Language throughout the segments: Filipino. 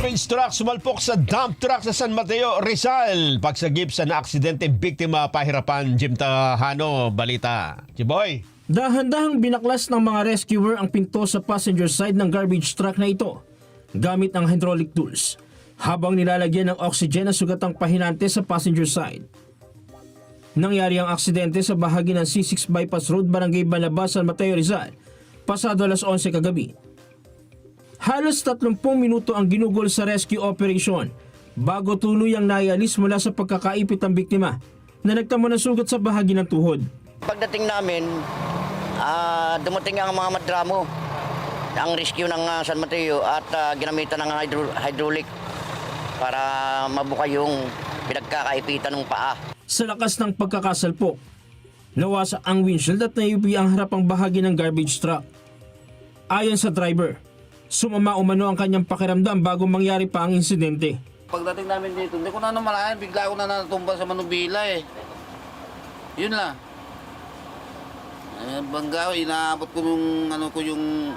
Garbage truck sumalpok sa dump truck sa San Mateo, Rizal. Pagsagip sa naaksidente, biktima pahirapan. Jim Tahano, balita. Chiboy. Dahan-dahang binaklas ng mga rescuer ang pinto sa passenger side ng garbage truck na ito gamit ang hydraulic tools habang nilalagyan ng oxygen ang sugatang pahinante sa passenger side. Nangyari ang aksidente sa bahagi ng C6 Bypass Road, Barangay Banaba, San Mateo, Rizal, pasado alas 11 kagabi. Halos 30 minuto ang ginugol sa rescue operation bago tuluyang naialis mula sa pagkakaipit ang biktima na nagtamo ng sugat sa bahagi ng tuhod. Pagdating namin, dumating ang mga madramo ang rescue ng San Mateo at ginamitan ng hydraulic para mabuka yung pinagkakaipitan ng paa. Sa lakas ng pagkakasalpok, nawasa ang windshield at nayupi ang harapang bahagi ng garbage truck. Ayon sa driver, sumama umano ang kanyang pakiramdam bago mangyari pa ang insidente. Pagdating namin dito, hindi ko na namalayan, bigla ako na natumba sa manubila eh. Yun lang. Bangga, inaabot ko yung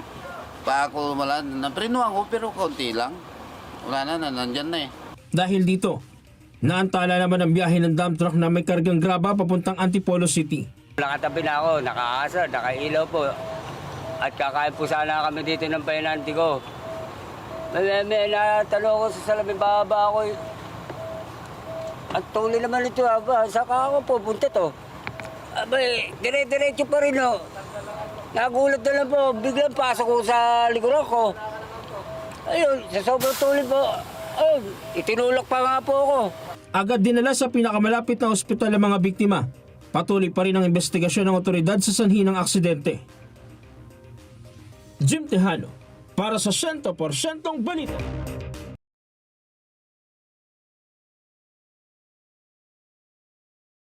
paa ko malan. Naprinuhan ko pero konti lang. Wala na, nandyan na eh. Dahil dito, naantala naman ang biyahe ng dump truck na may kargang graba papuntang Antipolo City. Nakatabi na ako, nakaasa, nakailaw po. At kakain po sana kami dito ng pahinanti ko. May natanong ko sa salamin baba ako. Ang tuloy naman ito, saka ako pupunta to. Abay, dire-diretso pa rin o. Nagulat na lang po, biglang pasok ko sa likuran ko. Ayun, sa sobrang tuloy po, itinulak pa nga po ako. Agad dinala sa pinakamalapit na ospital ang mga biktima. Patuloy pa rin ang investigasyon ng otoridad sa sanhi ng aksidente. Jim Tejano, para sa 100% balita.